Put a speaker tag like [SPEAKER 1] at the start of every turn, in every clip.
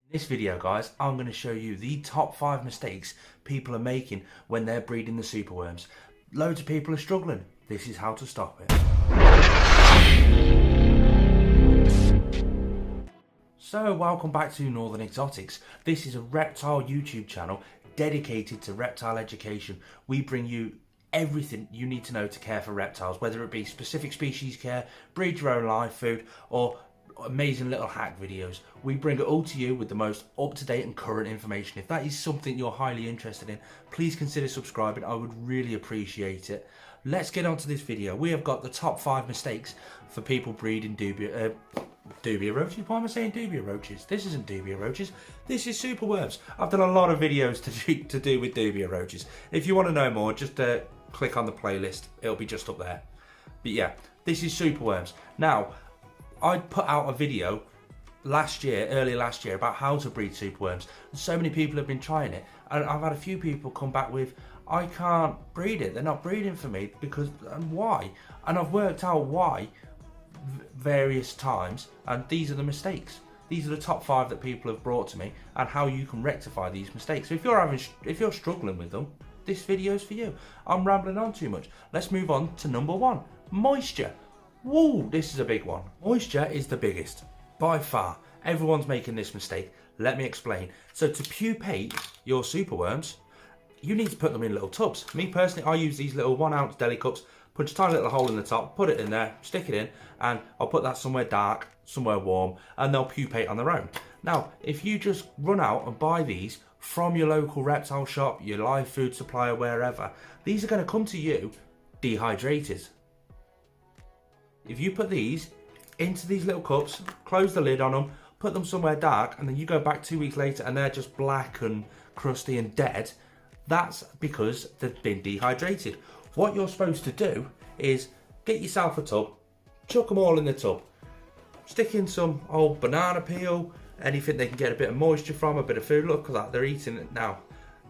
[SPEAKER 1] In this video, guys, I'm going to show you the top 5 mistakes people are making when they're breeding the superworms. Loads of people are struggling. This is how to stop it. So, welcome back to Northern Exotics. This is a reptile YouTube channel dedicated to reptile education. We bring you everything you need to know to care for reptiles, whether it be specific species care, breed your own live food, or amazing little hack videos. We bring it all to you with the most up-to-date and current information. If that is something you're highly interested in, please consider subscribing. I would really appreciate it. Let's get on to this video. We have got the top 5 mistakes for people breeding dubia roaches. Why am I saying dubia roaches? This isn't dubia roaches. This is superworms. I've done a lot of videos to do with dubia roaches. If you want to know more, just click on the playlist. It'll be just up there. But yeah, this is superworms. Now, I put out a video early last year, about how to breed superworms. And so many people have been trying it, and I've had a few people come back with, I can't breed it. They're not breeding for me because, and why? And I've worked out why various times, and these are the mistakes. These are the top 5 that people have brought to me, and how you can rectify these mistakes. So if you're struggling with them, this video is for you. I'm rambling on too much. Let's move on to number 1, moisture. Whoa, this is a big one. Moisture is the biggest, by far. Everyone's making this mistake. Let me explain. So to pupate your superworms, you need to put them in little tubs. Me personally, I use these little 1 ounce deli cups, punch a tiny little hole in the top, put it in there, stick it in, and I'll put that somewhere dark, somewhere warm, and they'll pupate on their own. Now, if you just run out and buy these from your local reptile shop, your live food supplier, wherever, these are going to come to you dehydrated. If you put these into these little cups, close the lid on them, put them somewhere dark, and then you go back 2 weeks later and they're just black and crusty and dead, that's because they've been dehydrated. What you're supposed to do is get yourself a tub, chuck them all in the tub, stick in some old banana peel, anything they can get a bit of moisture from, a bit of food. Look at that, they're eating it now.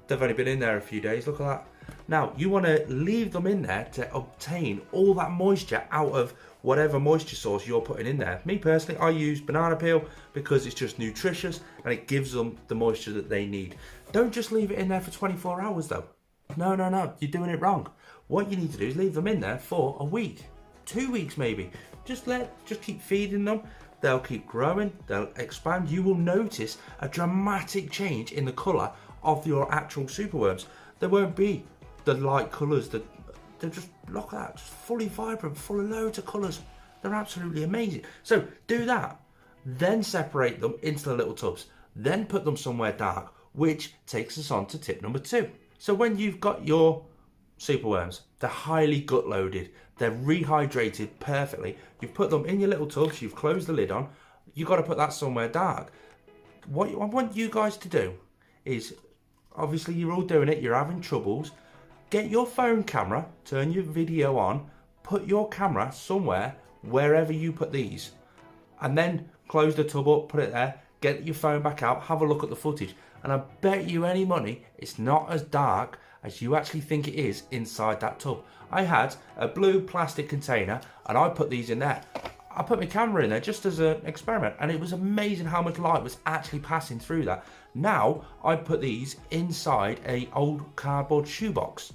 [SPEAKER 1] They've only been in there a few days, look at that. Now, you want to leave them in there to obtain all that moisture out of whatever moisture source you're putting in there. Me personally, I use banana peel because it's just nutritious and it gives them the moisture that they need. Don't just leave it in there for 24 hours though. No, you're doing it wrong. What you need to do is leave them in there for a week, 2 weeks maybe. Just keep feeding them. They'll keep growing, they'll expand. You will notice a dramatic change in the colour of your actual superworms. There won't be the light colours that they're just, look at that, just fully vibrant, full of loads of colours. They're absolutely amazing. So do that, then separate them into the little tubs, then put them somewhere dark, which takes us on to tip number 2. So when you've got your superworms, they're highly gut loaded, they're rehydrated perfectly, you've put them in your little tubs, you've closed the lid on, you've got to put that somewhere dark. What I want you guys to do is, obviously you're all doing it, you're having troubles, get your phone camera, turn your video on, put your camera somewhere, wherever you put these, and then close the tub up, put it there, get your phone back out, have a look at the footage, and I bet you any money it's not as dark as you actually think it is inside that tub. I had a blue plastic container and I put these in there. I put my camera in there just as an experiment, and it was amazing how much light was actually passing through that. Now I put these inside a old cardboard shoebox.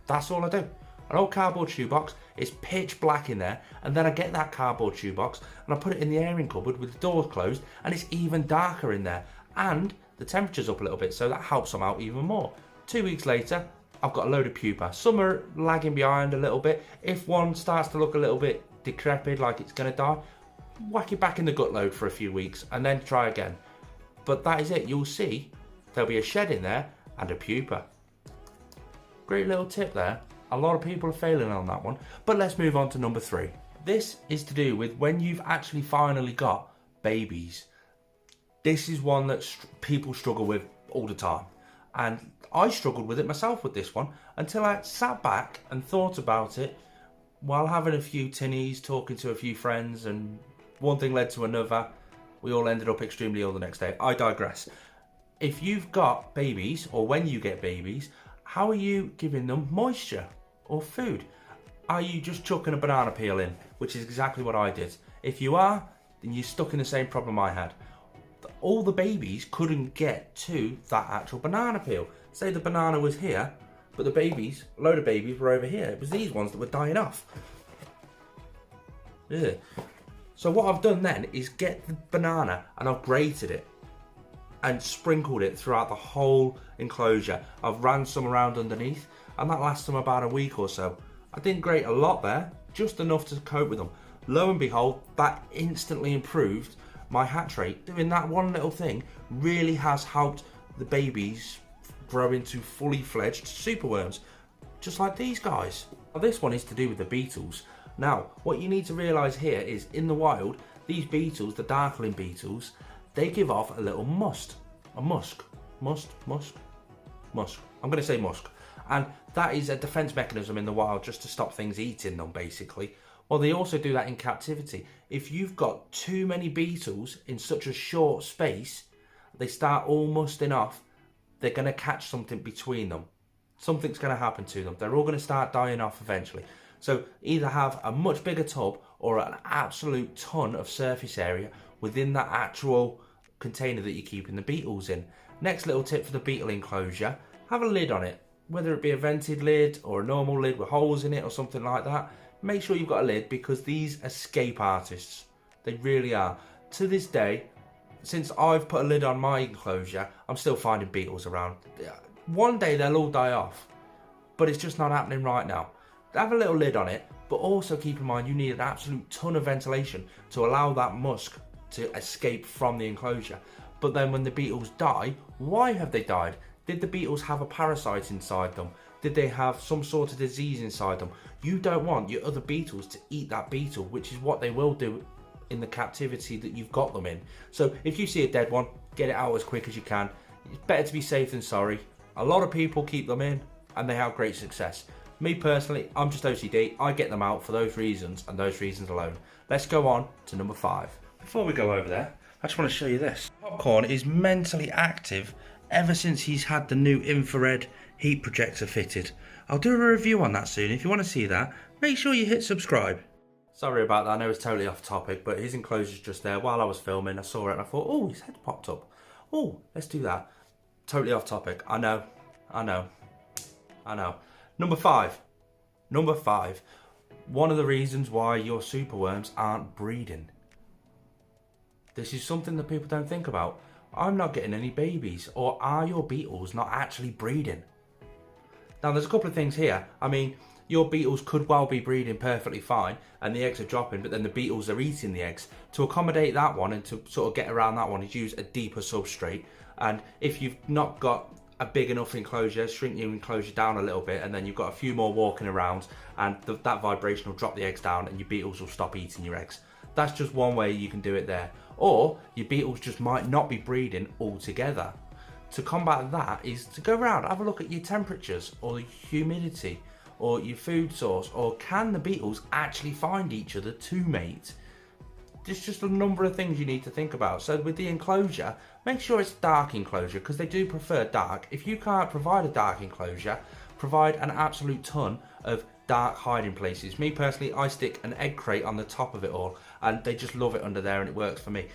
[SPEAKER 1] That's all I do. An old cardboard shoebox, it's pitch black in there, and then I get that cardboard shoebox and I put it in the airing cupboard with the doors closed, and it's even darker in there, and the temperature's up a little bit, so that helps them out even more. 2 weeks later, I've got a load of pupa. Some are lagging behind a little bit. If one starts to look a little bit decrepit, like it's going to die, whack it back in the gut load for a few weeks and then try again. But that is it. You'll see there'll be a shed in there and a pupa. Great little tip there. A lot of people are failing on that one. But let's move on to number 3. This is to do with when you've actually finally got babies. This is one that people struggle with all the time, and I struggled with it myself with this one until I sat back and thought about it while having a few tinnies, talking to a few friends, and one thing led to another. We all ended up extremely ill the next day. I digress. If you've got babies, or when you get babies, how are you giving them moisture or food? Are you just chucking a banana peel in, which is exactly what I did? If you are, then you're stuck in the same problem I had. all the babies couldn't get to that actual banana peel. Say the banana was here, but the babies, a load of babies were over here. It was these ones that were dying off. Yeah. So what I've done then is get the banana and I've grated it and sprinkled it throughout the whole enclosure. I've ran some around underneath and that lasts them about a week or so. I didn't grate a lot there, just enough to cope with them. Lo and behold, that instantly improved my hatch rate. Doing that one little thing really has helped the babies grow into fully fledged superworms, just like these guys. Now, this one is to do with the beetles. Now, what you need to realise here is in the wild, these beetles, the darkling beetles, they give off a little musk. I'm going to say musk. And that is a defence mechanism in the wild just to stop things eating them, basically. Well, they also do that in captivity. If you've got too many beetles in such a short space, they start all musting off. They're going to catch something between them. Something's going to happen to them. They're all going to start dying off eventually. So either have a much bigger tub or an absolute ton of surface area within that actual container that you're keeping the beetles in. Next little tip for the beetle enclosure, have a lid on it. Whether it be a vented lid or a normal lid with holes in it or something like that, make sure you've got a lid because these escape artists. They really are. To this day, since I've put a lid on my enclosure, I'm still finding beetles around. One day they'll all die off, but it's just not happening right now. Have a little lid on it, but also keep in mind you need an absolute ton of ventilation to allow that musk to escape from the enclosure. But then when the beetles die, why have they died? Did the beetles have a parasite inside them? Did they have some sort of disease inside them? You don't want your other beetles to eat that beetle, which is what they will do in the captivity that you've got them in. So if you see a dead one, get it out as quick as you can. It's better to be safe than sorry. A lot of people keep them in and they have great success. Me personally, I'm just OCD. I get them out for those reasons and those reasons alone. Let's go on to number 5. Before we go over there, I just want to show you this. Popcorn is mentally active ever since he's had the new infrared heat projector fitted. I'll do a review on that soon. If you want to see that, make sure you hit subscribe. Sorry about that, I know it's totally off topic, but his enclosure's just there. While I was filming, I saw it and I thought, oh, his head popped up. Oh, let's do that. Totally off topic. I know. Number 5. One of the reasons why your superworms aren't breeding. This is something that people don't think about. I'm not getting any babies, or are your beetles not actually breeding? Now there's a couple of things here. I mean, your beetles could well be breeding perfectly fine and the eggs are dropping, but then the beetles are eating the eggs. To accommodate that one and to sort of get around that one is use a deeper substrate. And if you've not got a big enough enclosure, shrink your enclosure down a little bit and then you've got a few more walking around and that vibration will drop the eggs down and your beetles will stop eating your eggs. That's just one way you can do it there. Or your beetles just might not be breeding altogether. To combat that is to go around, have a look at your temperatures or the humidity or your food source, or can the beetles actually find each other to mate? There's just a number of things you need to think about. So with the enclosure, make sure it's dark enclosure because they do prefer dark. If you can't provide a dark enclosure, provide an absolute ton of dark hiding places. Me personally, I stick an egg crate on the top of it all and they just love it under there and it works for me.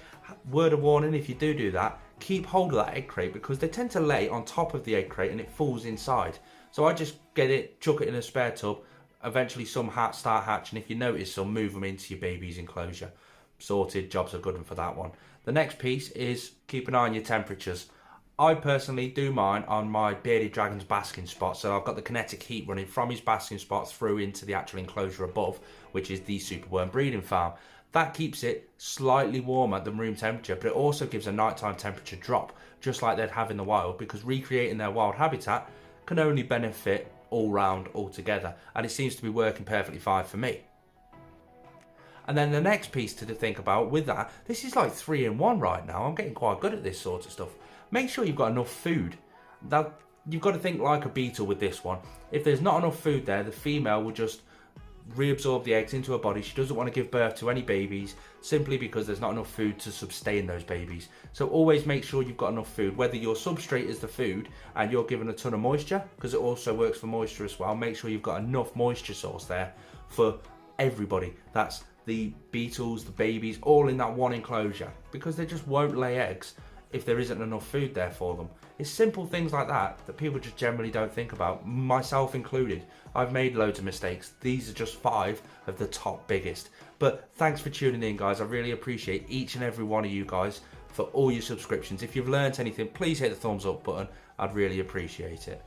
[SPEAKER 1] Word of warning, if you do that, keep hold of that egg crate because they tend to lay on top of the egg crate and it falls inside. So I just get it, chuck it in a spare tub, eventually some start hatching. If you notice some, move them into your baby's enclosure. Sorted, jobs are good one for that one. The next piece is keep an eye on your temperatures. I personally do mine on my bearded dragon's basking spot, so I've got the kinetic heat running from his basking spot through into the actual enclosure above, which is the Superworm Breeding farm. That keeps it slightly warmer than room temperature, but it also gives a nighttime temperature drop, just like they'd have in the wild, because recreating their wild habitat can only benefit all round altogether, and it seems to be working perfectly fine for me. And then the next piece to think about with that, this is like 3-in-1 right now. I'm getting quite good at this sort of stuff. Make sure you've got enough food. Now, you've got to think like a beetle with this one. If there's not enough food there, the female will just reabsorb the eggs into her body. She doesn't want to give birth to any babies simply because there's not enough food to sustain those babies. So always make sure you've got enough food, whether your substrate is the food and you're given a ton of moisture, because it also works for moisture as well. Make sure you've got enough moisture source there for everybody. That's the beetles, the babies, all in that one enclosure, because they just won't lay eggs if there isn't enough food there for them. It's simple things like that that people just generally don't think about, myself included. I've made loads of mistakes. These are just 5 of the top biggest. But thanks for tuning in, guys. I really appreciate each and every one of you guys for all your subscriptions. If you've learnt anything, please hit the thumbs up button. I'd really appreciate it.